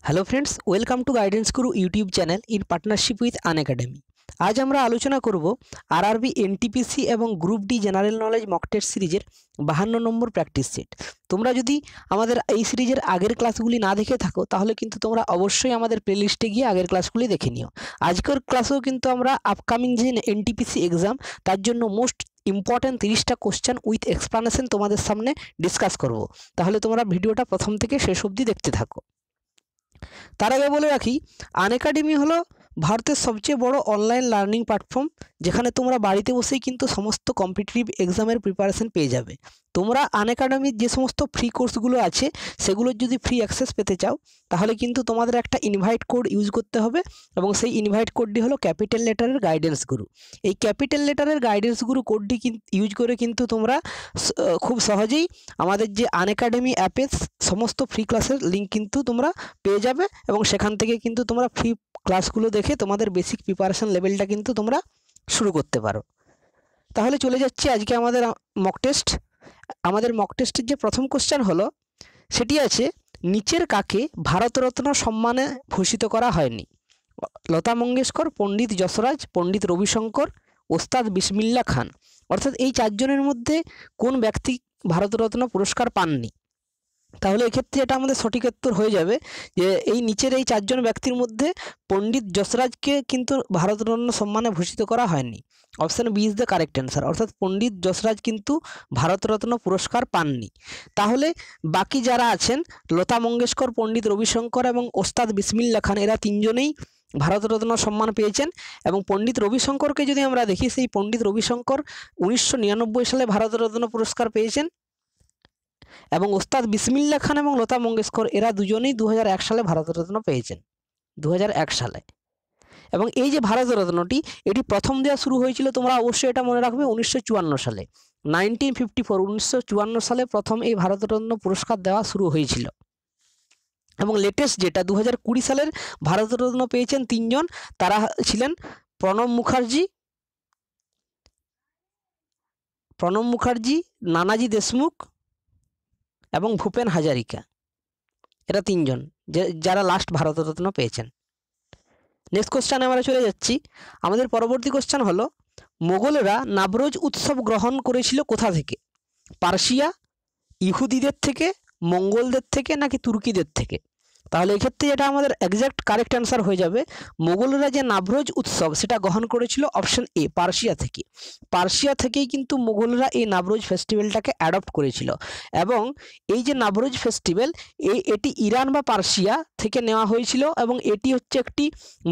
Hello friends, welcome to guidance Guru YouTube channel in partnership with Unacademy. আজ আমরা আলোচনা করব আরআরবি এনটিপিসি এবং group D general knowledge mock test সিরিজের 52 নম্বর practice set. তোমরা যদি আমাদের এই সিরিজের আগের ক্লাসগুলি না দেখে থাকো তাহলে কিন্তু তোমরা অবশ্যই আমাদের প্লেলিস্টে গিয়ে আগের ক্লাসগুলি দেখে নিও। আজকের ক্লাসেও কিন্তু আমরা আপকামিং যে এনটিপিসি এক্সাম তার জন্য মোস্ট ইম্পর্ট্যান্ট 30টা কোশ্চেন উইথ এক্সপ্লানেশন তোমাদের সামনে ডিসকাস করব। তাহলে তোমরা ভিডিওটা প্রথম থেকে শেষ অবধি দেখতে থাকো। তার আগে বলে রাখি, আনএকাডেমি হলো ভারতের সবচেয়ে বড় অনলাইন লার্নিং প্ল্যাটফর্ম, যেখানে তোমরা বাড়িতে বসেই কিন্তু সমস্ত কম্পিটিটিভ এক্সামের প্রিপারেশন পেয়ে যাবে। তোমরা আনএকাডেমির যে সমস্ত ফ্রি কোর্সগুলো আছে সেগুলোর যদি ফ্রি অ্যাক্সেস পেতে চাও তাহলে কিন্তু তোমাদের একটা ইনভাইট কোড ইউজ করতে হবে, এবং সেই ইনভাইট কোডটি হলো ক্যাপিটাল লেটারের গাইডেন্স গুরু। এই ক্যাপিটাল লেটারের গাইডেন্স গুরু কোডটি ইউজ করে কিন্তু তোমরা খুব সহজেই আমাদের যে আনএকাডেমি অ্যাপের সমস্ত ফ্রি ক্লাসের লিঙ্ক কিন্তু তোমরা পেয়ে যাবে, এবং সেখান থেকে কিন্তু তোমরা ফ্রি ক্লাসগুলো দেখে তোমাদের বেসিক প্রিপারেশন লেভেলটা কিন্তু তোমরা শুরু করতে পারো। তাহলে চলে যাচ্ছি আজকে আমাদের মক টেস্ট। আমাদের মক টেস্টের যে প্রথম কোশ্চেন হলো, সেটি আছে নিচের কাকে ভারতরত্ন সম্মানে ভূষিত করা হয়নি? লতা মঙ্গেশকর, পণ্ডিত যশরাজ, পণ্ডিত রবিশঙ্কর, ওস্তাদ বিসমিল্লাহ খান। অর্থাৎ এই চারজনের মধ্যে কোন ব্যক্তি ভারতরত্ন পুরস্কার পাননি? তাহলে এক্ষেত্রে এটা আমাদের সঠিক উত্তর হয়ে যাবে যে এই নিচের এই চারজন ব্যক্তির মধ্যে পণ্ডিত যশরাজকে কিন্তু ভারতরত্ন সম্মানে ভূষিত করা হয়নি। Option B is the correct answer, অর্থাৎ পণ্ডিত যশরাজ কিন্তু ভারতরত্ন পুরস্কার পাননি। তাহলে বাকি যারা আছেন লতা মঙ্গেশকর, পণ্ডিত রবিশঙ্কর এবং ওস্তাদ বিসমিল্লাহ খান, এরা তিনজনেই ভারতরত্ন সম্মান পেয়েছেন। এবং পণ্ডিত রবিশঙ্করকে যদি আমরা দেখি, সেই পণ্ডিত রবিশঙ্কর 1999 সালে ভারতরত্ন পুরস্কার পেয়েছেন, এবং ওস্তাদ বিসমিল্লাহ খান এবং লতা মঙ্গেশকর এরা দুজনেই 2001 সালে ভারতরত্ন পেয়েছেন, 2001 সালে। এবং এই যে ভারতরত্নটি, এটি প্রথম দেওয়া শুরু হয়েছিল, তোমরা অবশ্যই এটা মনে রাখবে, 1954 সালে, 1954 সালে প্রথম এই ভারতরত্ন পুরস্কার দেওয়া শুরু হয়েছিল। এবং লেটেস্ট যেটা 2020 সালের ভারতরত্ন পেয়েছেন তিনজন, তারা ছিলেন প্রণব মুখার্জি, নানাজি দেশমুখ এবং ভূপেন হাজারিকা। এরা তিনজন যারা লাস্ট ভারতরত্ন পেয়েছেন। নেক্সট কোশ্চেনে আমরা চলে যাচ্ছি। আমাদের পরবর্তী কোশ্চেন হলো, মোগলরা নাবরোজ উৎসব গ্রহণ করেছিল কোথা থেকে? পার্সিয়া, ইহুদিদের থেকে, মঙ্গলদের থেকে, নাকি তুর্কিদের থেকে? তাহলে এক্ষেত্রে এটা আমাদের এক্স্যাক্ট কারেক্ট অ্যান্সার হয়ে যাবে, মোগলরা যে নাবরোজ উৎসব সেটা গ্রহণ করেছিল অপশন এ, পার্সিয়া থেকে। পার্সিয়া থেকেই কিন্তু মোগলরা এই নাবরোজ ফেস্টিভ্যালটাকে অ্যাডপ্ট করেছিল। এবং এই যে নাবরোজ ফেস্টিভ্যাল, এটি ইরান বা পার্সিয়া থেকে নেওয়া হয়েছিল, এবং এটি হচ্ছে একটি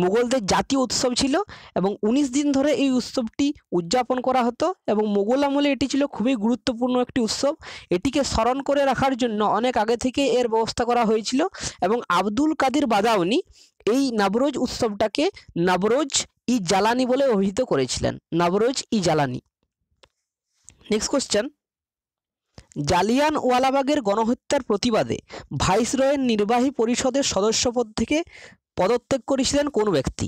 মোগলদের জাতীয় উৎসব ছিল, এবং 19 দিন ধরে এই উৎসবটি উদযাপন করা হতো। এবং মোগল আমলে এটি ছিল খুবই গুরুত্বপূর্ণ একটি উৎসব। এটিকে স্মরণ করে রাখার জন্য অনেক আগে থেকে এর ব্যবস্থা করা হয়েছিল, এবং আব্দুল কাদির বাদাউনি এই নাবরোজ উৎসবটাকে নাবরোজ ই জালানি বলে অভিহিত করেছিলেন, নাবরোজ ই জালানি। নেক্সট কোশ্চেন, জালিয়ানওয়ালাবাগের গণহত্যার প্রতিবাদে ভাইসরয়ের নির্বাহী পরিষদের সদস্যপদ থেকে পদত্যাগ করেছিলেন কোন ব্যক্তি?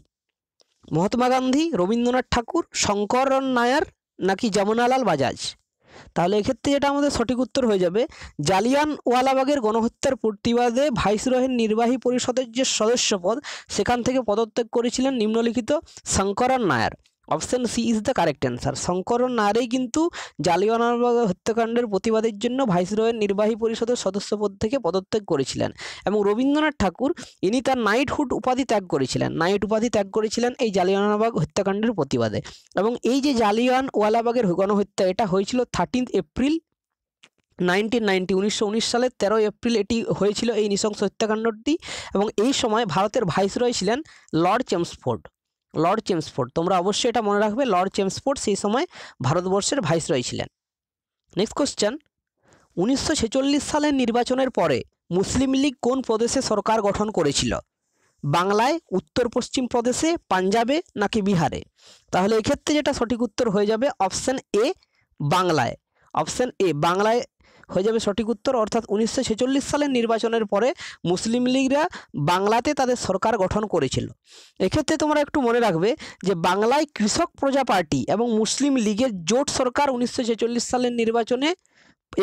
মহাত্মা গান্ধী, রবীন্দ্রনাথ ঠাকুর, শঙ্করন নায়ার, নাকি যমুনালাল বাজাজ? তাহলে এক্ষেত্রে এটা আমাদের সঠিক উত্তর হয়ে যাবে, জালিয়ানওয়ালাবাগের গণহত্যার প্রতিবাদে ভাইসরয়ের নির্বাহী পরিষদের যে সদস্যপদ সেখান থেকে পদত্যাগ করেছিলেন নিম্নলিখিত Sankaran Nair. Option C is the correct answer. Sankaran নায়ারই কিন্তু জালিয়ানওয়ালাবাগ হত্যাকাণ্ডের প্রতিবাদের জন্য ভাইসরয়ের নির্বাহী পরিষদের সদস্যপদ থেকে পদত্যাগ করেছিলেন। এবং রবীন্দ্রনাথ ঠাকুর ইনি তার নাইটহুড উপাধি ত্যাগ করেছিলেন এই জালিয়ানওয়ালাবাগ হত্যাকাণ্ডের প্রতিবাদে। এবং এই যে জালিয়ানওয়ালাবাগের গণহত্যা, এটা হয়েছিল 13 এপ্রিল 1919 সালের 13 এপ্রিল এটি হয়েছিল, এই নৃশংস হত্যাকাণ্ডটি। এবং এই সময় ভারতের ভাইসরয় ছিলেন লর্ড চেমসফোর্ড। তোমরা অবশ্যই এটা মনে রাখবে, লর্ড চেমসফোর্ড সেই সময় ভারতবর্ষের ভাইসরয় ছিলেন। নেক্সট কোশ্চেন, 1946 সালের নির্বাচনের পরে মুসলিম লীগ কোন প্রদেশে সরকার গঠন করেছিল? বাংলায়, উত্তর পশ্চিম প্রদেশে, পাঞ্জাবে, নাকি বিহারে? তাহলে এক্ষেত্রে যেটা সঠিক উত্তর হয়ে যাবে অপশান এ, বাংলায়। অপশান এ, বাংলায় হয়ে যাবে সঠিক উত্তর। অর্থাৎ 1946 সালের নির্বাচনের পরে মুসলিম লীগরা বাংলাতে তাদের সরকার গঠন করেছিল। এক্ষেত্রে তোমরা একটু মনে রাখবে যে বাংলায় কৃষক প্রজা পার্টি এবং মুসলিম লীগের জোট সরকার 1946 সালের নির্বাচনে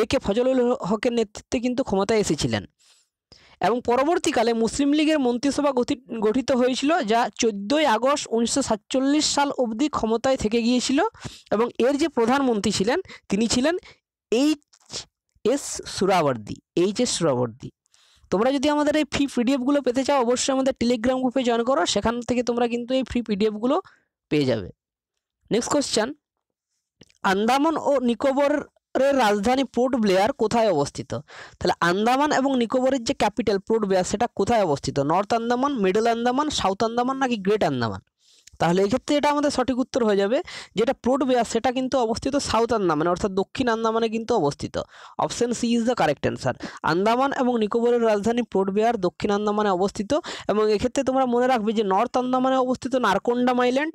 একে ফজলুল হকের নেতৃত্বে কিন্তু ক্ষমতায় এসেছিলেন। এবং পরবর্তীকালে মুসলিম লীগের মন্ত্রিসভা গঠিত হয়েছিল, যা 14ই আগস্ট 1947 সাল অবধি ক্ষমতায় থেকে গিয়েছিল এবং এর যে প্রধানমন্ত্রী ছিলেন তিনি ছিলেন এইচ.এস. সোহরাওয়ার্দী। তোমরা যদি আমাদের এই ফ্রি পিডিএফগুলো পেতে চাও অবশ্যই আমাদের টেলিগ্রাম গ্রুপে জয়েন করো, সেখান থেকে তোমরা কিন্তু এই ফ্রি পিডিএফগুলো পেয়ে যাবে। নেক্সট কোশ্চেন, আন্দামান ও নিকোবরের রাজধানী পোর্ট ব্লেয়ার কোথায় অবস্থিত? তাহলে আন্দামান এবং নিকোবরের যে ক্যাপিটাল পোর্ট ব্লেয়ার সেটা কোথায় অবস্থিত? North Andaman, middle Andaman, south Andaman নাকি গ্রেট আন্দামান? তাহলে এক্ষেত্রে এটা আমাদের সঠিক উত্তর হয়ে যাবে, যেটা পোর্ট ব্লেয়ার সেটা কিন্তু অবস্থিত সাউথ আন্দামানে অর্থাৎ দক্ষিণ আন্দামানে কিন্তু অবস্থিত। Option C is the correct answer. Andaman এবং নিকোবরের রাজধানী পোর্ট ব্লেয়ার দক্ষিণ আন্দামানে অবস্থিত এবং এক্ষেত্রে তোমরা মনে রাখবে যে নর্থ আন্দামানে অবস্থিত নারকোন্ডাম আইল্যান্ড,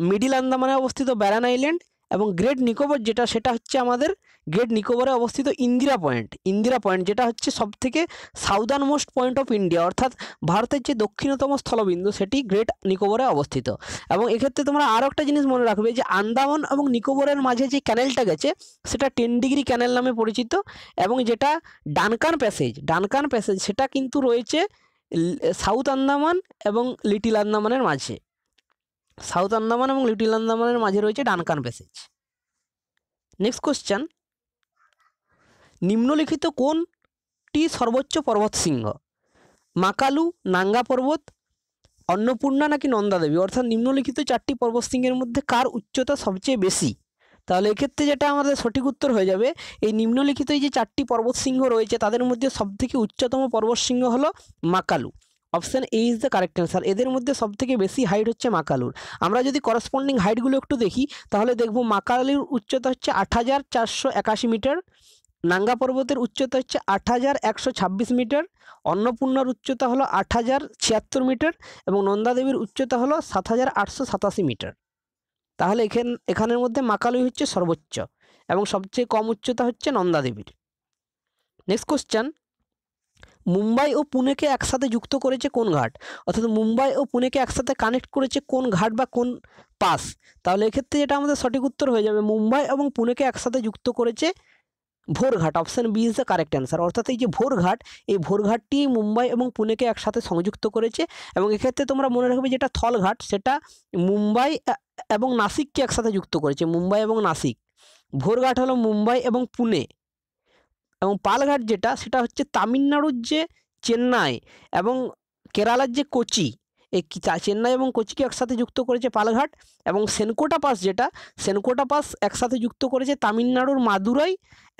মিডিল আন্দামানে অবস্থিত ব্যারান আইল্যান্ড এবং গ্রেট নিকোবর সেটা হচ্ছে আমাদের গ্রেট নিকোবরে অবস্থিত ইন্দিরা পয়েন্ট যেটা হচ্ছে সবথেকে southern most point of India অর্থাৎ ভারতের যে দক্ষিণতম স্থলবিন্দু সেটি গ্রেট নিকোবরে অবস্থিত। এবং এক্ষেত্রে তোমরা আরও একটা জিনিস মনে রাখবে যে আন্দামান এবং নিকোবরের মাঝে যে ক্যানেলটা গেছে সেটা 10 ডিগ্রি ক্যানেল নামে পরিচিত এবং যেটা ডানকান প্যাসেজ সেটা কিন্তু রয়েছে সাউথ আন্দামান এবং লিটিল আন্দামানের মাঝে। সাউথ আন্দামান এবং লিটিল আন্দামানের মাঝে রয়েছে ডানকান প্যাসেজ। নেক্সট কোশ্চেন, নিম্নলিখিত কোনটি সর্বোচ্চ পর্বতশৃঙ্গ? মাকালু, নাঙ্গা পর্বত, অন্নপূর্ণা নাকি নন্দা দেবী? অর্থাৎ নিম্নলিখিত 4টি পর্বতশৃঙ্গের মধ্যে কার উচ্চতা সবচেয়ে বেশি? তাহলে এক্ষেত্রে যেটা আমাদের সঠিক উত্তর হয়ে যাবে, এই নিম্নলিখিত এই যে 4টি পর্বতশৃঙ্গ রয়েছে তাদের মধ্যে সবথেকে উচ্চতম পর্বতশৃঙ্গ হলো Makalu. Option A is the correct answer. এদের মধ্যে সবথেকে বেশি হাইট হচ্ছে মাকালুর। আমরা যদি করসপন্ডিং হাইটগুলো একটু দেখি তাহলে দেখব মাকালুর উচ্চতা হচ্ছে 8,481 মিটার, নাঙ্গা পর্বতের উচ্চতা হচ্ছে 8,126 মিটার, অন্নপূর্ণার উচ্চতা হলো 8,076 মিটার এবং নন্দা দেবীর উচ্চতা হলো 7,887 মিটার। তাহলে এখানের মধ্যে মাকালুই হচ্ছে সর্বোচ্চ এবং সবচেয়ে কম উচ্চতা হচ্ছে নন্দা দেবীর। নেক্সট কোশ্চেন, মুম্বাই ও পুনেকে একসাথে যুক্ত করেছে কোন ঘাট? অর্থাৎ মুম্বাই ও পুনেকে একসাথে কানেক্ট করেছে কোন ঘাট বা কোন পাস? তাহলে এক্ষেত্রে যেটা আমাদের সঠিক উত্তর হয়ে যাবে, মুম্বাই এবং পুনেকে একসাথে যুক্ত করেছে Bhorghat. Option B is the correct answer. অর্থাৎ এই যে ভোরঘাট, এই ভোরঘাটটি মুম্বাই এবং পুনেকে একসাথে সংযুক্ত করেছে এবং এক্ষেত্রে তোমরা মনে রাখবে যেটা থলঘাট সেটা মুম্বাই এবং নাসিককে একসাথে যুক্ত করেছে, মুম্বাই এবং নাসিক। ভোরঘাট হলো মুম্বাই এবং পুনে এবং পালঘাট সেটা হচ্ছে তামিলনাড়ুর যে চেন্নাই এবং কেরালার যে কোচি, এই চেন্নাই এবং কোচিকে একসাথে যুক্ত করেছে পালঘাট এবং সেনকোটা পাস একসাথে যুক্ত করেছে তামিলনাড়ুর মাদুরাই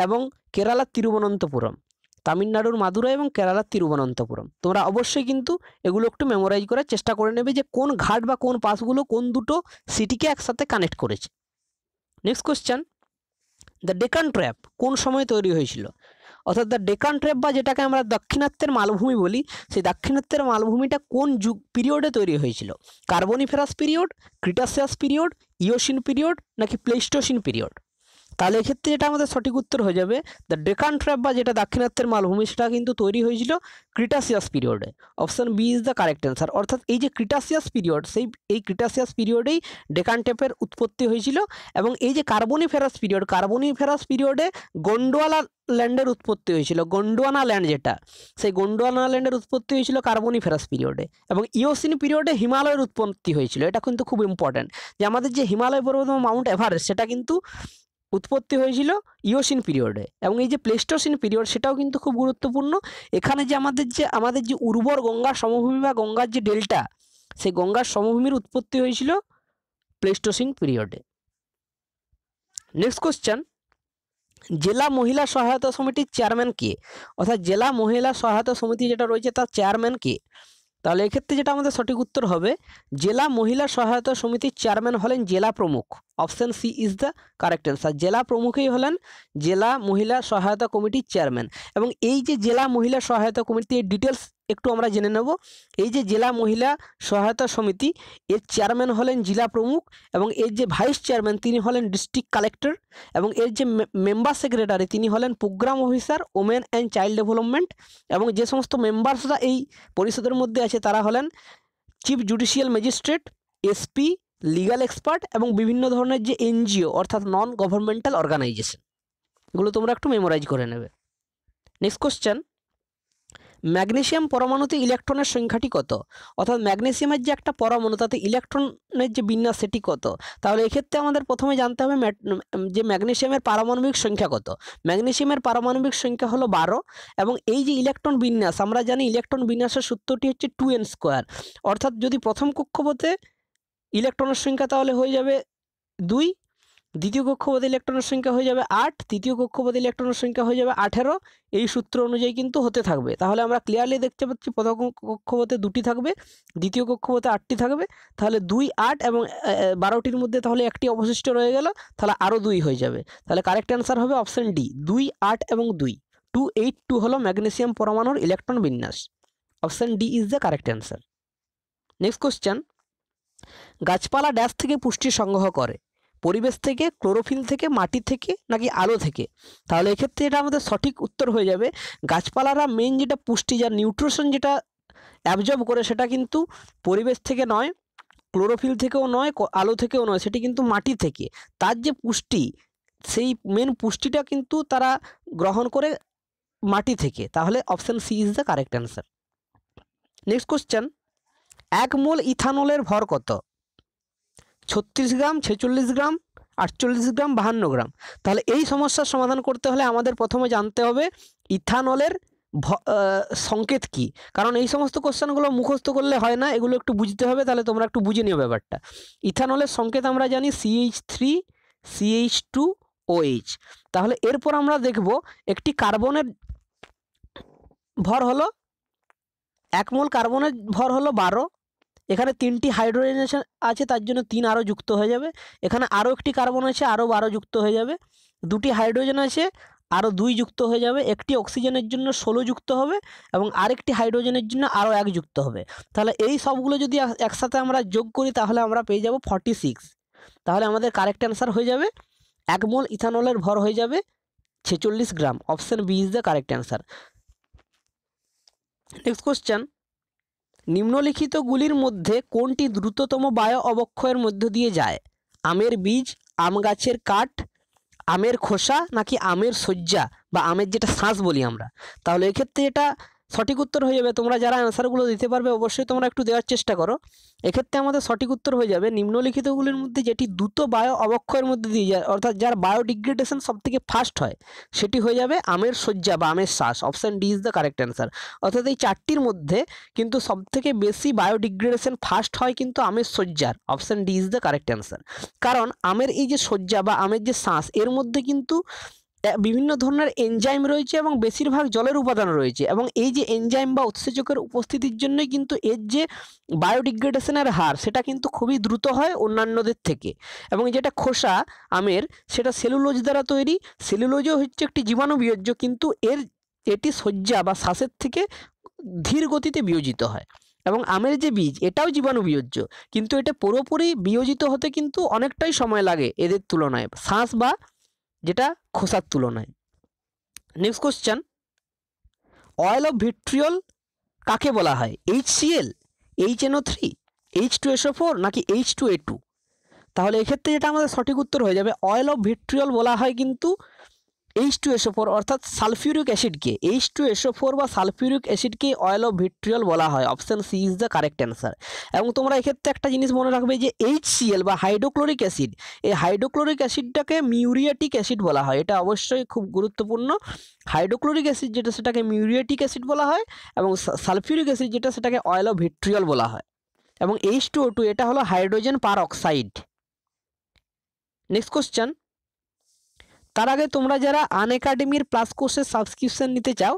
এবং কেরালার তিরুবনন্তপুরম। তোমরা অবশ্যই কিন্তু এগুলো একটু মেমোরাইজ করার চেষ্টা করে নেবে যে কোন ঘাট বা কোন পাসগুলো কোন দুটো সিটিকে একসাথে কানেক্ট করেছে। Next question, the Deccan trap কোন সময় তৈরি হয়েছিল? অর্থাৎ দ্য ডেকান ট্র্যাপ বা যেটাকে আমরা দাক্ষিণাত্যের মালভূমি বলি, সেই দাক্ষিণাত্যের মালভূমিটা কোন পিরিয়ডে তৈরি হয়েছিল? Carboniferous period, Cretaceous period, Eocene period নাকি প্লেস্টোসিন পিরিয়ড? তাহলে এক্ষেত্রে যেটা আমাদের সঠিক উত্তর হয়ে যাবে, দ্য ডেকান ট্র্যাপ বা যেটা দাক্ষিণাত্যের মালভূমি সেটা কিন্তু তৈরি হয়েছিল ক্রিটাসিয়াস পিরিয়ডে। Option B is the correct answer. অর্থাৎ এই যে ক্রিটাসিয়াস পিরিয়ড, এই ক্রিটাসিয়াস পিরিয়ডেই ডেকান ট্র্যাপের উৎপত্তি হয়েছিল এবং এই যে কার্বনিফেরাস পিরিয়ডে গন্ডোয়ানা ল্যান্ডের উৎপত্তি হয়েছিল। গোন্ডোয়ানা ল্যান্ড সেই গোন্ডোয়ানা ল্যান্ডের উৎপত্তি হয়েছিল কার্বনিফেরাস পিরিয়ডে এবং ইওসিন পিরিয়ডে হিমালয়ের উৎপত্তি হয়েছিল। এটা কিন্তু খুব ইম্পর্ট্যান্ট যে আমাদের যে হিমালয় পর্বত মাউন্ট এভারেস্ট সেটা কিন্তু উৎপত্তি হয়েছিল ইওসিন পিরিয়ডে এবং এই যে প্লেস্টোসিন পিরিয়ড সেটাও কিন্তু খুব গুরুত্বপূর্ণ। এখানে যে আমাদের যে উর্বর গঙ্গার সমভূমি বা গঙ্গার যে ডেল্টা, সেই গঙ্গার সমভূমির উৎপত্তি হয়েছিল প্লেস্টোসিন পিরিয়ডে। নেক্সট কোশ্চেন, জেলা মহিলা সহায়তা সমিতির চেয়ারম্যান কে? অর্থাৎ জেলা মহিলা সহায়তা সমিতি যেটা রয়েছে তার চেয়ারম্যান কে? তাহলে এক্ষেত্রে যেটা আমাদের সঠিক উত্তর হবে, জেলা মহিলা সহায়তা সমিতির চেয়ারম্যান হলেন জেলা প্রমুখ। Option C is the correct answer. জেলা প্রমুখই হলেন জেলা মহিলা সহায়তা কমিটির চেয়ারম্যান এবং এই যে জেলা মহিলা সহায়তা কমিটির ডিটেলস একটু আমরা জেনে নেব। এই যে জেলা মহিলা সহায়তা সমিতি এর চেয়ারম্যান হলেন জেলা প্রমুখ এবং এর যে ভাইস চেয়ারম্যান তিনি হলেন ডিস্ট্রিক্ট কালেক্টর এবং এর যে মেম্বার সেক্রেটারি তিনি হলেন program officer women and child development এবং যে সমস্ত মেম্বার্সরা এই পরিষদের মধ্যে আছে তারা হলেন chief judicial magistrate, SP, legal expert এবং বিভিন্ন ধরনের যে এনজিও অর্থাৎ নন গভর্নমেন্টাল অর্গানাইজেশন, এগুলো তোমরা একটু মেমোরাইজ করে নেবে। নেক্সট কোশ্চেন, ম্যাগনেসিয়াম পরমাণুতে ইলেকট্রনের সংখ্যাটি কত? অর্থাৎ ম্যাগনেসিয়ামের যে একটা পরমাণু তাতে ইলেকট্রনের যে বিন্যাস সেটি কত? তাহলে এক্ষেত্রে আমাদের প্রথমে জানতে হবে যে ম্যাগনেসিয়ামের পারমাণবিক সংখ্যা কত। ম্যাগনেসিয়ামের পারমাণবিক সংখ্যা হলো 12 এবং এই যে ইলেকট্রন বিন্যাস, আমরা জানি ইলেকট্রন বিন্যাসের সূত্রটি হচ্ছে 2n²। অর্থাৎ যদি প্রথম কক্ষপথে ইলেকট্রনের সংখ্যা তাহলে হয়ে যাবে 2, দ্বিতীয় কক্ষপথে ইলেকট্রনের সংখ্যা হয়ে যাবে 8, তৃতীয় কক্ষপথে ইলেকট্রনের সংখ্যা হয়ে যাবে 18। এই সূত্র অনুযায়ী কিন্তু হতে থাকবে। তাহলে আমরা ক্লিয়ারলি দেখতে পাচ্ছি প্রথম কক্ষপথে 2টি থাকবে, দ্বিতীয় কক্ষপথে 8টি থাকবে। তাহলে 2, 8 এবং 12টির মধ্যে তাহলে একটি অবশিষ্ট রয়ে গেল, তাহলে আরও 2 হয়ে যাবে। তাহলে কারেক্ট অ্যান্সার হবে অপশন ডি, 2, 8 এবং 2। 282 হলো ম্যাগনেসিয়াম পরমাণুর ইলেকট্রন বিন্যাস। Option D is the correct answer. Next question, গাছপালা ড্যাশ থেকে পুষ্টি সংগ্রহ করে? পরিবেশ থেকে, ক্লোরোফিল থেকে, মাটি থেকে, নাকি আলো থেকে? তাহলে এক্ষেত্রে এটা আমাদের সঠিক উত্তর হয়ে যাবে গাছপালারা মেন যেটা পুষ্টি, যার নিউট্রিশন যেটা অ্যাবজর্ব করে সেটা কিন্তু পরিবেশ থেকে নয়, ক্লোরোফিল থেকেও নয়, আলো থেকেও নয়, সেটি কিন্তু মাটি থেকে। তার যে পুষ্টি, সেই মেন পুষ্টিটা কিন্তু তারা গ্রহণ করে মাটি থেকে। তাহলে option C is the correct answer. Next question, 1 mole ইথানলের ভর কত? 36 গ্রাম, 46 গ্রাম, 48 গ্রাম, 52 গ্রাম। তাহলে এই সমস্যার সমাধান করতে হলে আমাদের প্রথমে জানতে হবে ইথানলের সংকেত কি। কারণ এই সমস্ত কোশ্চেনগুলো মুখস্থ করলে হয় না, এগুলো একটু বুঝতে হবে। তাহলে তোমরা একটু বুঝে নিও ব্যাপারটা। ইথানলের সংকেত আমরা জানি CH3 CH2OH। তাহলে এরপর আমরা দেখব একটি কার্বনের ভর হলো 1 মোল কার্বনের ভর হলো 12। এখানে 3টি হাইড্রোজেন আছে, তার জন্য 3 আরও যুক্ত হয়ে যাবে। এখানে আরও একটি কার্বন আছে, আরও 12 যুক্ত হয়ে যাবে। 2টি হাইড্রোজেন আছে, আরও 2 যুক্ত হয়ে যাবে। একটি অক্সিজেনের জন্য 16 যুক্ত হবে এবং আরেকটি হাইড্রোজেনের জন্য আরও 1 যুক্ত হবে। তাহলে এই সবগুলো যদি একসাথে আমরা যোগ করি তাহলে আমরা পেয়ে যাব 46। তাহলে আমাদের কারেক্ট অ্যান্সার হয়ে যাবে 1 মোল ইথানলের ভর হয়ে যাবে 46 gram. Option B is the correct answer. Next question, নিম্নলিখিতগুলির মধ্যে কোনটি দ্রুততম বায়ু অবক্ষয়ের মধ্য দিয়ে যায়? আমের বীজ, আম গাছের কাঠ, আমের খোসা, নাকি আমের সজ্জা বা আমের যেটা শাঁস বলি আমরা? তাহলে এক্ষেত্রে এটা সঠিক উত্তর হয়ে যাবে। তোমরা যারা অ্যান্সারগুলো দিতে পারবে অবশ্যই তোমরা একটু দেওয়ার চেষ্টা করো। এক্ষেত্রে আমাদের সঠিক উত্তর হয়ে যাবে নিম্নলিখিতগুলির মধ্যে যেটি দ্রুত বায়ু অবক্ষয়ের মধ্যে দিয়ে যায়, অর্থাৎ যার বায়োডিগ্রেডেশন সবথেকে ফাস্ট হয়, সেটি হয়ে যাবে আমের সজ্জা বা আমের শাঁস। Option D is the correct answer. অর্থাৎ এই 4টির মধ্যে কিন্তু সবথেকে বেশি বায়োডিগ্রেডেশন ফাস্ট হয় কিন্তু আমের সজ্জার। Option D is the correct answer. কারণ আমের এই যে সজ্জা বা আমের যে শাঁস, এর মধ্যে কিন্তু বিভিন্ন ধরনের এনজাইম রয়েছে এবং বেশিরভাগ জলের উপাদান রয়েছে, এবং এই যে এনজাইম বা উৎসেচকের উপস্থিতির জন্যই কিন্তু এর যে বায়োডিগ্রেডেশনের হার সেটা কিন্তু খুবই দ্রুত হয় অন্যান্যদের থেকে। এবং যেটা খোসা আমের, সেটা সেলুলোজ দ্বারা তৈরি। সেলুলোজও হচ্ছে একটি জীবাণু বিয়োজ্য, কিন্তু এটি সজ্জা বা শ্বাসের থেকে ধীর গতিতে বিয়োজিত হয়। এবং আমের যে বীজ, এটাও জীবাণু বিয়োজ্য, কিন্তু এটা পুরোপুরি বিয়োজিত হতে কিন্তু অনেকটাই সময় লাগে এদের তুলনায়, শ্বাস বা যেটা খোসার তুলনায়। Next question, oil of vitriol কাকে বলা হয়? HCl, HNO3, H2SO4, নাকি H2A2? তাহলে এক্ষেত্রে যেটা আমাদের সঠিক উত্তর হয়ে যাবে, অয়েল অফ ভিট্রিয়ল বলা হয় কিন্তু H2SO4 অর্থাৎ সালফিউরিক অ্যাসিডকে। H2SO4 বা সালফিউরিক অ্যাসিডকে অয়েল অফ ভিট্রিয়ল বলা হয়। Option C is the correct answer. এবং তোমরা এক্ষেত্রে একটা জিনিস মনে রাখবে যে HCl বা হাইড্রোক্লোরিক অ্যাসিড, এই হাইড্রোক্লোরিক অ্যাসিডটাকে মিউরিয়েটিক অ্যাসিড বলা হয়। এটা অবশ্যই খুব গুরুত্বপূর্ণ। হাইড্রোক্লোরিক অ্যাসিড যেটা সেটাকে মিউরিয়েটিক অ্যাসিড বলা হয়, এবং সালফিউরিক অ্যাসিড যেটা সেটাকে অয়েল অফ ভিট্রিয়ল বলা হয়। এবং H2O2 এটা হলো হাইড্রোজেন পার অক্সাইড। নেক্সট কোশ্চেন, তার আগে তোমরা যারা আনএকাডেমির প্লাস কোর্সের সাবস্ক্রিপশান নিতে চাও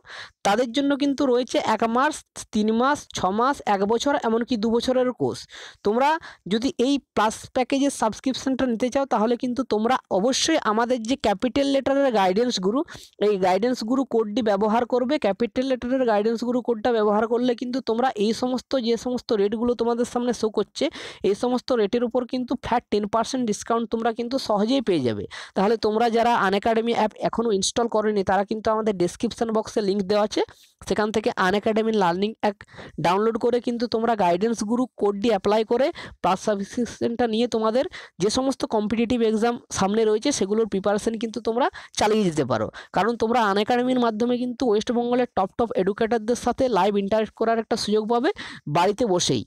তাদের জন্য কিন্তু রয়েছে 1 মাস, 3 মাস, 6 মাস, 1 বছর, এমনকি 2 বছরের কোর্স। তোমরা যদি এই প্লাস প্যাকেজের সাবস্ক্রিপশানটা নিতে চাও তাহলে কিন্তু তোমরা অবশ্যই আমাদের যে ক্যাপিটাল লেটারের গাইডেন্স গুরু, এই গাইডেন্স গুরু কোডটি ব্যবহার করবে। ক্যাপিটাল লেটারের গাইডেন্স গুরু কোডটা ব্যবহার করলে কিন্তু তোমরা এই সমস্ত যে সমস্ত রেটগুলো তোমাদের সামনে শো করছে, এই সমস্ত রেটের উপর কিন্তু ফ্ল্যাট 10% ডিসকাউন্ট তোমরা কিন্তু সহজেই পেয়ে যাবে। তাহলে তোমরা যারা আনএকাডেমি অ্যাপ এখনও ইনস্টল করেনি তারা কিন্তু আমাদের ডেসক্রিপশন বক্সে লিঙ্ক দেওয়া আছে, সেখান থেকে আনএকাডেমি লার্নিং অ্যাপ ডাউনলোড করে কিন্তু তোমরা গাইডেন্স গুরু কোডটি অ্যাপ্লাই করে প্লাস সাবস্ক্রিপশনটা নিয়ে তোমাদের যে সমস্ত কম্পিটিটিভ এক্সাম সামনে রয়েছে সেগুলোর প্রিপারেশন কিন্তু তোমরা চালিয়ে যেতে পারো। কারণ তোমরা আনএকাডেমির মাধ্যমে কিন্তু ওয়েস্ট বেঙ্গলের টপ এডুকেটরদের সাথে লাইভ ইন্টারেক্ট করার একটা সুযোগ পাবে বাড়িতে বসেই।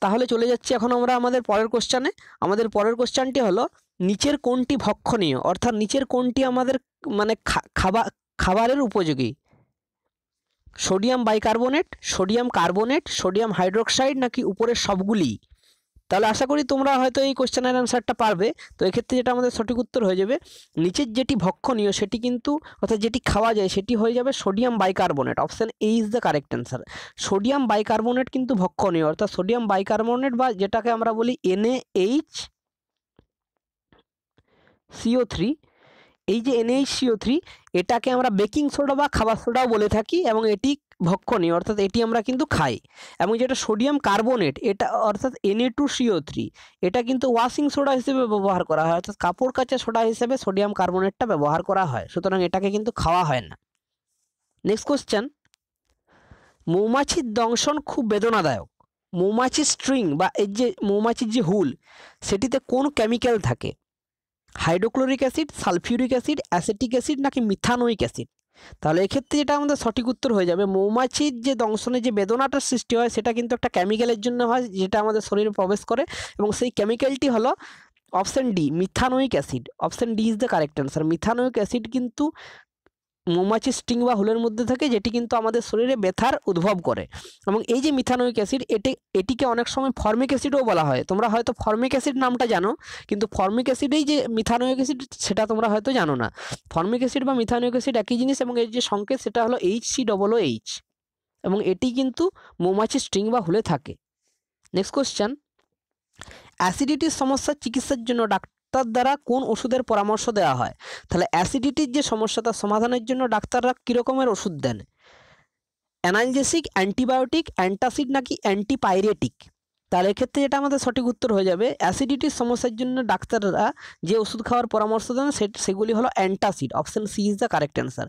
তাহলে চলে যাচ্ছি এখন আমরা আমাদের পরের কোশ্চেনে। আমাদের পরের কোশ্চেনটি হলো নিচের কোনটি ভক্ষণীয়, অর্থাৎ নিচের কোনটি আমাদের মানে খাবারের উপযোগী? Sodium bicarbonate, sodium carbonate, sodium hydroxide নাকি উপরের সবগুলি? তাহলে আশা করি তোমরা হয়তো এই কোশ্চেনের অ্যান্সারটা পারবে। তো এক্ষেত্রে যেটা আমাদের সঠিক উত্তর হয়ে যাবে, নিচের যেটি ভক্ষণীয় সেটি কিন্তু অর্থাৎ যেটি খাওয়া যায় সেটি হয়ে যাবে sodium bicarbonate. Option A is the correct answer. Sodium bicarbonate কিন্তু ভক্ষণীয়, অর্থাৎ সোডিয়াম বাইকার্বনেট বা যেটাকে আমরা বলি NaHCO3, এই যে NaHCO3 এটাকে আমরা বেকিং সোডা বা খাবার সোডাও বলে থাকি এবং এটি ভক্ষণীয়, অর্থাৎ এটি আমরা কিন্তু খাই। এবং যেটা সোডিয়াম কার্বনেট এটা অর্থাৎ Na2CO3 এটা কিন্তু ওয়াশিং সোডা হিসেবে ব্যবহার করা হয়, অর্থাৎ কাপড় কাচা সোডা হিসেবে সোডিয়াম কার্বনেটটা ব্যবহার করা হয়, সুতরাং এটাকে কিন্তু খাওয়া হয় না। নেক্সট কোশ্চেন, মৌমাছির দংশন খুব বেদনাদায়ক। মৌমাছির স্ট্রিং বা এর যে মৌমাছির যে হুল সেটিতে কোন কেমিক্যাল থাকে? Hydrochloric acid, sulphuric acid, acetic acid নাকি মিথানোইক অ্যাসিড? তাহলে এক্ষেত্রে যেটা আমাদের সঠিক উত্তর হয়ে যাবে, মৌমাছির যে দংশনে যে বেদনাটার সৃষ্টি হয় সেটা কিন্তু একটা কেমিক্যালের জন্য হয় যেটা আমাদের শরীরে প্রবেশ করে এবং সেই কেমিক্যালটি হলো option D methanoic acid. Option D is the correct answer. Methanoic acid কিন্তু মৌমাছির স্টিং বা হুলের মধ্যে থাকে যেটি কিন্তু আমাদের শরীরে ব্যথার উদ্ভব করে। এবং এই যে মিথানোইক অ্যাসিড এটিকে অনেক সময় ফর্মিক অ্যাসিডও বলা হয়। তোমরা হয়তো ফর্মিক অ্যাসিড নামটা জানো, কিন্তু ফর্মিক অ্যাসিডেই যে মিথানোইক অ্যাসিড সেটা তোমরা হয়তো জানো না। ফর্মিক অ্যাসিড বা মিথানোইক অ্যাসিড একই জিনিস এবং এর যে সংকেত সেটা হলো HCOOH এবং এটি কিন্তু মৌমাছির স্টিং বা হুলে থাকে। নেক্সট কোশ্চেন, অ্যাসিডিটির সমস্যার চিকিৎসার জন্য ডাক্তার দ্বারা কোন ওষুধের পরামর্শ দেওয়া হয়? তাহলে অ্যাসিডিটির যে সমস্যা তার সমাধানের জন্য ডাক্তাররা কী রকমের ওষুধ দেন? অ্যানালজেসিক, অ্যান্টিবায়োটিক, অ্যান্টাসিড নাকি অ্যান্টিপাইরেটিক? তাহলে এক্ষেত্রে যেটা আমাদের সঠিক উত্তর হয়ে যাবে, অ্যাসিডিটির সমস্যার জন্য ডাক্তাররা যে ওষুধ খাওয়ার পরামর্শ দেন সেগুলি হলো antacid. Option C is the correct answer.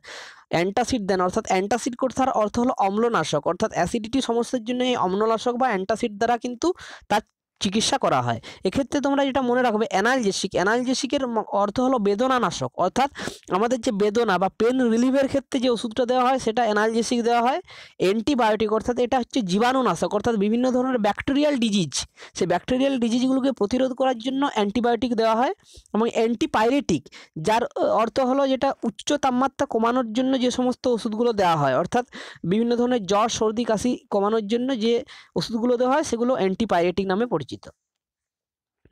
Antacid দেন, অর্থাৎ অ্যান্টাসিড কথার অর্থ হলো অম্লনাশক, অর্থাৎ অ্যাসিডিটি সমস্যার জন্য এই অম্লনাশক বা অ্যান্টাসিড দ্বারা কিন্তু তার চিকিৎসা করা হয়। এক্ষেত্রে তোমরা যেটা মনে রাখবে, অ্যানালজেসিকের অর্থ হলো বেদনানাশক, অর্থাৎ আমাদের যে বেদনা বা পেন রিলিফের ক্ষেত্রে যে ওষুধটা দেওয়া হয় সেটা অ্যানালজেসিক দেওয়া হয়। অ্যান্টিবায়োটিক অর্থাৎ এটা হচ্ছে জীবাণুনাশক, অর্থাৎ বিভিন্ন ধরনের ব্যাকটেরিয়াল ডিজিজ, সেই ব্যাকটেরিয়াল ডিজিজগুলোকে প্রতিরোধ করার জন্য অ্যান্টিবায়োটিক দেওয়া হয়। এবং অ্যান্টিপাইরেটিক যার অর্থ হলো যেটা উচ্চ তাপমাত্রা কমানোর জন্য যে সমস্ত ওষুধগুলো দেওয়া হয়, অর্থাৎ বিভিন্ন ধরনের জ্বর সর্দি কাশি কমানোর জন্য যে ওষুধগুলো দেওয়া হয় সেগুলো অ্যান্টিপাইরেটিক নামে পরিচিত।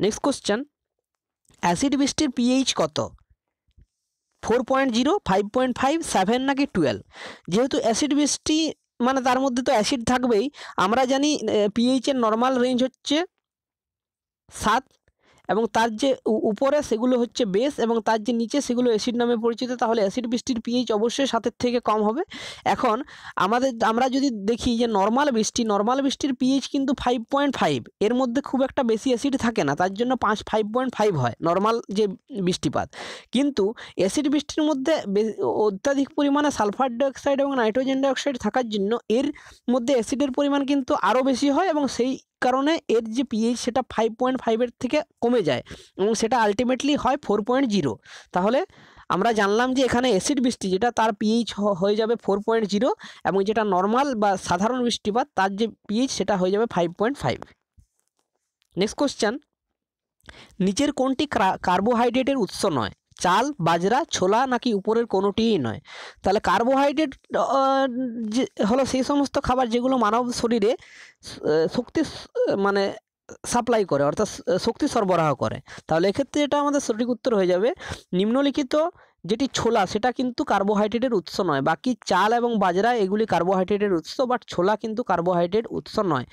নেক্সট কোশ্চেন, অ্যাসিড বৃষ্টির পিএইচ কত? 4.0, 5.5, 7 নাকি 12? যেহেতু অ্যাসিড বৃষ্টি মানে তার মধ্যে তো অ্যাসিড থাকবেই, আমরা জানি পিএইচের নর্মাল রেঞ্জ হচ্ছে 7 এবং তার যে উপরে সেগুলো হচ্ছে বেস এবং তার যে নিচে সেগুলো অ্যাসিড নামে পরিচিত। তাহলে অ্যাসিড বৃষ্টির পিএইচ অবশ্যই 7-এর থেকে কম হবে। এখন আমরা যদি দেখি যে নর্মাল বৃষ্টির পিএইচ কিন্তু 5.5, এর মধ্যে খুব একটা বেশি অ্যাসিড থাকে না, তার জন্য 5.5 হয় নর্মাল যে বৃষ্টিপাত। কিন্তু অ্যাসিড বৃষ্টির মধ্যে অত্যাধিক পরিমাণে সালফার ডাইঅক্সাইড এবং নাইট্রোজেন ডাইঅক্সাইড থাকার জন্য এর মধ্যে অ্যাসিডের পরিমাণ কিন্তু আরও বেশি হয় এবং সেই কারণে এর যে পিএইচ সেটা 5.5-এর থেকে কমে যায় এবং সেটা আলটিমেটলি হয় 4.0। তাহলে আমরা জানলাম যে এখানে অ্যাসিড বৃষ্টি যেটা তার পিএইচ হয়ে যাবে 4.0 এবং যেটা নর্মাল বা সাধারণ বৃষ্টিপাত তার যে পিএইচ সেটা হয়ে যাবে 5.5। নেক্সট কোশ্চেন, নিচের কোনটি কার্বোহাইড্রেটের উৎস নয়? চাল, বাজরা, ছোলা নাকি উপরের কোনোটিই নয়? তাহলে কার্বোহাইড্রেট যে হলো সেই সমস্ত খাবার যেগুলো মানব শরীরে শক্তি মানে সাপ্লাই করে, অর্থাৎ শক্তি সরবরাহ করে। তাহলে এক্ষেত্রে এটা আমাদের সঠিক উত্তর হয়ে যাবে, নিম্নলিখিত যেটি ছোলা সেটা কিন্তু কার্বোহাইড্রেটের উৎস নয়। বাকি চাল এবং বাজরা এগুলি কার্বোহাইড্রেটের উৎস, বাট ছোলা কিন্তু কার্বোহাইড্রেট উৎস নয়।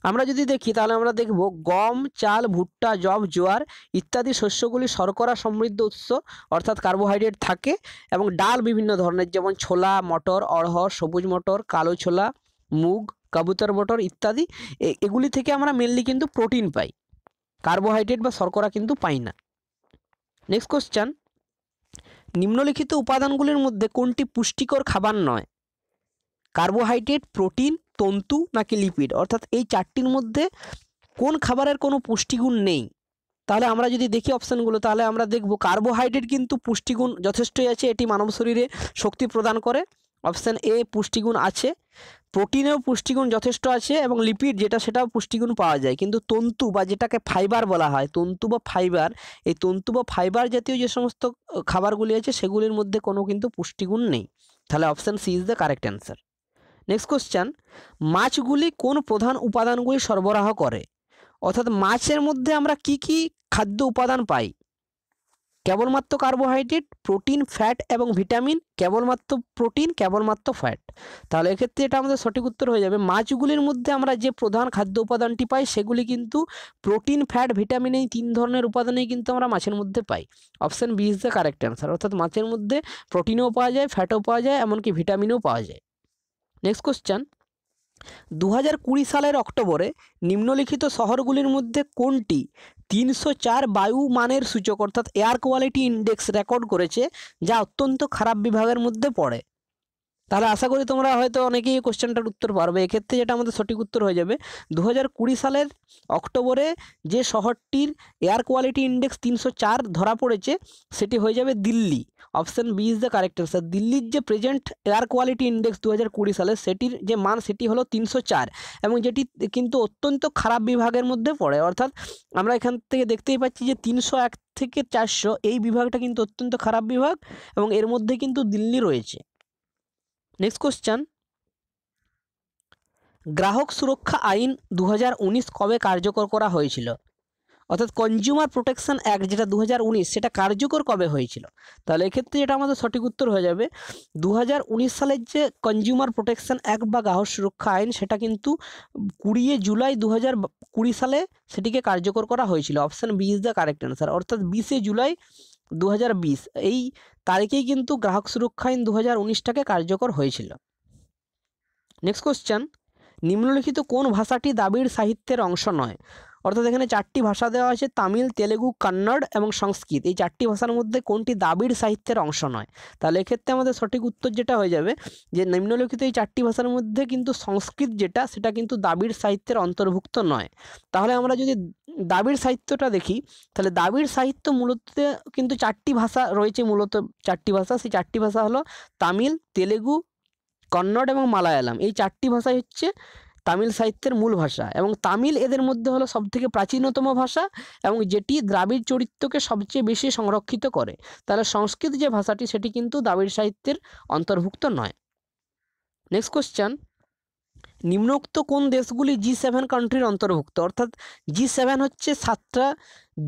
আমরা যদি দেখি তাহলে আমরা দেখব গম, চাল, ভুট্টা, যব, জোয়ার ইত্যাদি শস্যগুলি শর্করা সমৃদ্ধ উৎস, অর্থাৎ কার্বোহাইড্রেট থাকে। এবং ডাল বিভিন্ন ধরনের যেমন ছোলা, মটর, অড়হর, সবুজ মটর, কালো ছোলা, মুগ, কাবুতর মটর ইত্যাদি এগুলি থেকে আমরা মেনলি কিন্তু প্রোটিন পাই, কার্বোহাইড্রেট বা শর্করা কিন্তু পাই না। নেক্সট কোশ্চেন, নিম্নলিখিত উপাদানগুলির মধ্যে কোনটি পুষ্টিকর খাবার নয়? কার্বোহাইড্রেট, প্রোটিন, তন্তু নাকি লিপিড? অর্থাৎ এই চারটির মধ্যে কোন খাবারের কোনো পুষ্টিগুণ নেই? তাহলে আমরা যদি দেখি অপশানগুলো, তাহলে আমরা দেখব কার্বোহাইড্রেট কিন্তু পুষ্টিগুণ যথেষ্টই আছে, এটি মানব শরীরে শক্তি প্রদান করে। অপশান এ পুষ্টিগুণ আছে। প্রোটিনেও পুষ্টিগুণ যথেষ্ট আছে এবং লিপিড যেটা সেটাও পুষ্টিগুণ পাওয়া যায়, কিন্তু তন্তু বা যেটাকে ফাইবার বলা হয়, তন্তু বা ফাইবার, এই তন্তু বা ফাইবার জাতীয় যে সমস্ত খাবারগুলি আছে সেগুলির মধ্যে কোনো কিন্তু পুষ্টিগুণ নেই। তাহলে option C is the correct answer. Next question, মাছগুলি কোন প্রধান উপাদানগুলি সরবরাহ করে? অর্থাৎ মাছের মধ্যে আমরা কি কি খাদ্য উপাদান পাই? কেবলমাত্র কার্বোহাইড্রেট, প্রোটিন, ফ্যাট এবং ভিটামিন, কেবলমাত্র প্রোটিন, কেবলমাত্র ফ্যাট? তাহলে এক্ষেত্রে এটা আমাদের সঠিক উত্তর হয়ে যাবে মাছগুলির মধ্যে আমরা যে প্রধান খাদ্য উপাদানটি পাই সেগুলি কিন্তু প্রোটিন, ফ্যাট, ভিটামিন, এই 3 ধরনের উপাদানেই কিন্তু আমরা মাছের মধ্যে পাই। Option B is the correct answer. অর্থাৎ মাছের মধ্যে প্রোটিনও পাওয়া যায়, ফ্যাটও পাওয়া যায়, এমনকি ভিটামিনও পাওয়া যায়। নেক্সট কোশ্চেন, 2020 সালের অক্টোবরে নিম্নলিখিত শহরগুলির মধ্যে কোনটি 304 বায়ু মানের সূচক অর্থাৎ এয়ার কোয়ালিটি ইন্ডেক্স রেকর্ড করেছে, যা অত্যন্ত খারাপ বিভাগের মধ্যে পড়ে? তাহলে আশা করি তোমরা হয়তো অনেকেই এই কোশ্চেনটার উত্তর পারবে। এক্ষেত্রে যেটা আমাদের সঠিক উত্তর হয়ে যাবে 2020 সালের অক্টোবরে যে শহরটির এয়ার কোয়ালিটি ইন্ডেক্স 304 ধরা পড়েছে সেটি হয়ে যাবে Delhi. Option B is the correct answer. দিল্লির যে প্রেজেন্ট এয়ার কোয়ালিটি ইন্ডেক্স 2020 সালে সেটির যে মান সেটি হলো 304 এবং যেটি কিন্তু অত্যন্ত খারাপ বিভাগের মধ্যে পড়ে। অর্থাৎ আমরা এখান থেকে দেখতেই পাচ্ছি যে 301 থেকে 400 এই বিভাগটা কিন্তু অত্যন্ত খারাপ বিভাগ এবং এর মধ্যে কিন্তু দিল্লি রয়েছে। নেক্সট কোশ্চেন, গ্রাহক সুরক্ষা আইন 2019 কবে কার্যকর করা হয়েছিল? অর্থাৎ কনজিউমার প্রোটেকশন অ্যাক্ট যেটা 2019 সেটা কার্যকর কবে হয়েছিল? তাহলে এক্ষেত্রে যেটা আমাদের সঠিক উত্তর হয়ে যাবে 2019 সালের যে কনজিউমার প্রোটেকশন অ্যাক্ট বা গ্রাহক সুরক্ষা আইন সেটা কিন্তু 20 জুলাই 2020 সালে সেটিকে কার্যকর করা হয়েছিল। Option B is the correct answer. অর্থাৎ 20 জুলাই 2020 এই তারিখেই কিন্তু গ্রাহক সুরক্ষা আইন 2019টাকে কার্যকর হয়েছিল। নেক্সট কোশ্চেন, নিম্নলিখিত কোন ভাষাটি দ্রাবিড় সাহিত্যের অংশ নয়? অর্থাৎ এখানে 4টি ভাষা দেওয়া আছে, তামিল, তেলেগু, কন্নড় এবং সংস্কৃত। এই 4টি ভাষার মধ্যে কোনটি দ্রাবিড় সাহিত্যের অংশ নয়? তাহলে এক্ষেত্রে আমাদের সঠিক উত্তর যেটা হয়ে যাবে যে নিম্নলিখিত এই 4টি ভাষার মধ্যে কিন্তু সংস্কৃত যেটা সেটা কিন্তু দ্রাবিড় সাহিত্যের অন্তর্ভুক্ত নয়। তাহলে আমরা যদি দ্রাবিড় সাহিত্যটা দেখি তাহলে দ্রাবিড় সাহিত্য মূলত কিন্তু 4টি ভাষা রয়েছে, মূলত 4টি ভাষা। সেই 4টি ভাষা হলো তামিল, তেলেগু, কন্নড় এবং মালায়ালাম। এই 4টি ভাষাই হচ্ছে তামিল সাহিত্যের মূল ভাষা এবং তামিল এদের মধ্যে হলো সবথেকে প্রাচীনতম ভাষা এবং যেটি দ্রাবিড় চরিত্রকে সবচেয়ে বেশি সংরক্ষিত করে। তাহলে সংস্কৃত যে ভাষাটি সেটি কিন্তু দ্রাবিড় সাহিত্যের অন্তর্ভুক্ত নয়। নেক্সট কোশ্চেন, নিম্নোক্ত কোন দেশগুলি G7 কান্ট্রির অন্তর্ভুক্ত? অর্থাৎ G7 হচ্ছে 7টা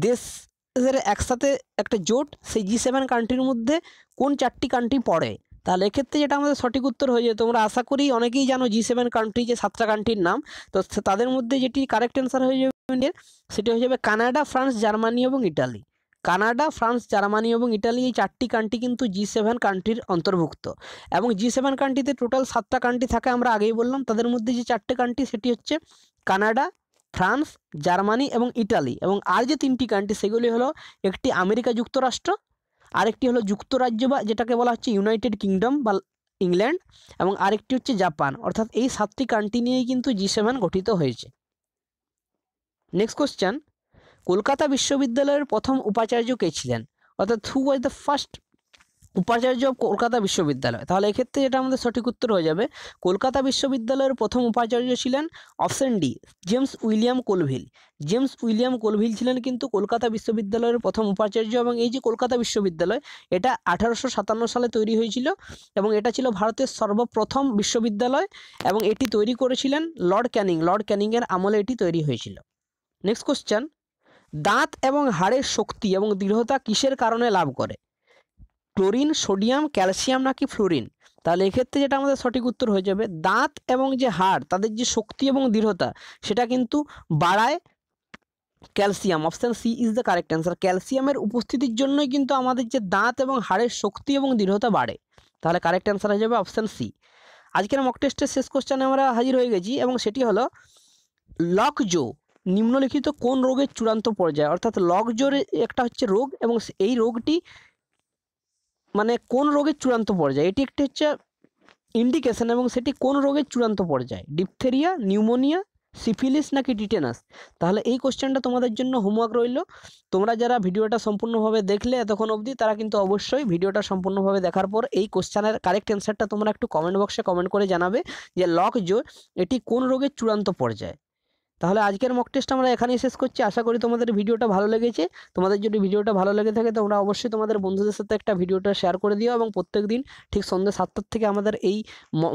দেশের একসাথে একটা জোট, সেই G7 কান্ট্রির মধ্যে কোন 4টি কান্ট্রি পড়ে? তাহলে এক্ষেত্রে যেটা আমাদের সঠিক উত্তর হয়ে যায়, তোমরা আশা করি অনেকেই জানো G7 কান্ট্রি যে 7টা কান্ট্রির নাম, তো তাদের মধ্যে যেটি কারেক্ট অ্যান্সার হয়ে যাবে সেটি হয়ে যাবে কানাডা, ফ্রান্স, জার্মানি এবং ইটালি। কানাডা, ফ্রান্স, জার্মানি এবং ইটালি এই 4টি কান্ট্রি কিন্তু G7 কান্ট্রির অন্তর্ভুক্ত এবং G7 কান্ট্রিতে টোটাল 7টা কান্ট্রি থাকে, আমরা আগেই বললাম। তাদের মধ্যে যে 4টে কান্ট্রি সেটি হচ্ছে কানাডা, ফ্রান্স, জার্মানি এবং ইটালি এবং আর যে 3টি কান্ট্রি সেগুলি হলো একটি আমেরিকা যুক্তরাষ্ট্র, আরেকটি হলো যুক্তরাজ্য বা যেটাকে বলা হচ্ছে ইউনাইটেড কিংডম বা ইংল্যান্ড এবং আরেকটি হচ্ছে জাপান। অর্থাৎ এই 7টি কান্ট্রি নিয়েই কিন্তু G7 গঠিত হয়েছে। নেক্সট কোশ্চেন, কলকাতা বিশ্ববিদ্যালয়ের প্রথম উপাচার্য কে ছিলেন? অর্থাৎ হু ওয়াজ দ্য ফার্স্ট উপাচার্য অফ কলকাতা বিশ্ববিদ্যালয়? তাহলে এক্ষেত্রে যেটা আমাদের সঠিক উত্তর হয়ে যাবে কলকাতা বিশ্ববিদ্যালয়ের প্রথম উপাচার্য ছিলেন option D James William Colvile. James William Colvile ছিলেন কিন্তু কলকাতা বিশ্ববিদ্যালয়ের প্রথম উপাচার্য এবং এই যে কলকাতা বিশ্ববিদ্যালয় এটা 1857 সালে তৈরি হয়েছিল এবং এটা ছিল ভারতের সর্বপ্রথম বিশ্ববিদ্যালয় এবং এটি তৈরি করেছিলেন লর্ড ক্যানিং। লর্ড ক্যানিংয়ের আমলে এটি তৈরি হয়েছিল। নেক্সট কোশ্চেন, দাঁত এবং হাড়ের শক্তি এবং দৃঢ়তা কিসের কারণে লাভ করে? ক্লোরিন, সোডিয়াম, ক্যালসিয়াম নাকি ফ্লোরিন? তাহলে এক্ষেত্রে যেটা আমাদের সঠিক উত্তর হয়ে যাবে দাঁত এবং যে হাড় তাদের যে শক্তি এবং দৃঢ়তা সেটা কিন্তু বাড়ায় calcium. Option C is the correct answer. ক্যালসিয়ামের উপস্থিতির জন্যই কিন্তু আমাদের যে দাঁত এবং হাড়ের শক্তি এবং দৃঢ়তা বাড়ে। তাহলে কারেক্ট অ্যান্সার হয়ে যাবে অপশান সি। আজকের মক টেস্টের শেষ কোশ্চেনে আমরা হাজির হয়ে গেছি এবং সেটি হলো লকজো নিম্নলিখিত কোন রোগের চূড়ান্ত পর্যায়ে? অর্থাৎ লকজোর একটা হচ্ছে রোগ এবং এই রোগটি মানে কোন রোগের চূড়ান্ত পর্যায়ে, এটি একটি হচ্ছে ইন্ডিকেশন এবং সেটি কোন রোগের চূড়ান্ত পর্যায়ে, ডিপথেরিয়া, নিউমোনিয়া, সিফিলিস নাকি টিটেনাস। তাহলে এই কোশ্চেনটা তোমাদের জন্য হোমওয়ার্ক রইল। তোমরা যারা ভিডিওটা সম্পূর্ণভাবে দেখলে এতক্ষণ অবধি তারা কিন্তু অবশ্যই ভিডিওটা সম্পূর্ণভাবে দেখার পর এই কোশ্চেনের কারেক্ট অ্যান্সারটা তোমরা একটু কমেন্ট বক্সে কমেন্ট করে জানাবে যে লক জো এটি কোন রোগের চূড়ান্ত পর্যায়ে। তাহলে আজকের মক টেস্ট আমরা এখানেই শেষ করছি। আশা করি তোমাদের ভিডিওটা ভালো লেগেছে। তোমাদের যদি ভিডিওটা ভালো লেগে থাকে তোমরা অবশ্যই তোমাদের বন্ধুদের সাথে একটা ভিডিওটা শেয়ার করে দিও এবং প্রত্যেক দিন ঠিক সন্ধ্যে 7টার থেকে আমাদের এই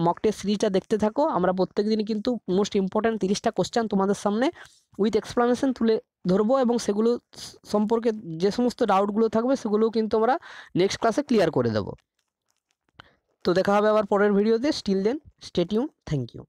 মক টেস্ট সিরিজটা দেখতে থাকো। আমরা প্রত্যেক দিনই কিন্তু মোস্ট ইম্পর্ট্যান্ট 30টা কোশ্চেন তোমাদের সামনে উইথ এক্সপ্লানেশন তুলে ধরবো এবং সেগুলো সম্পর্কে যে সমস্ত ডাউটগুলো থাকবে সেগুলোও কিন্তু আমরা নেক্সট ক্লাসে ক্লিয়ার করে দেবো। তো দেখা হবে আবার পরের ভিডিওতে। Still then stay tuned. Thank you.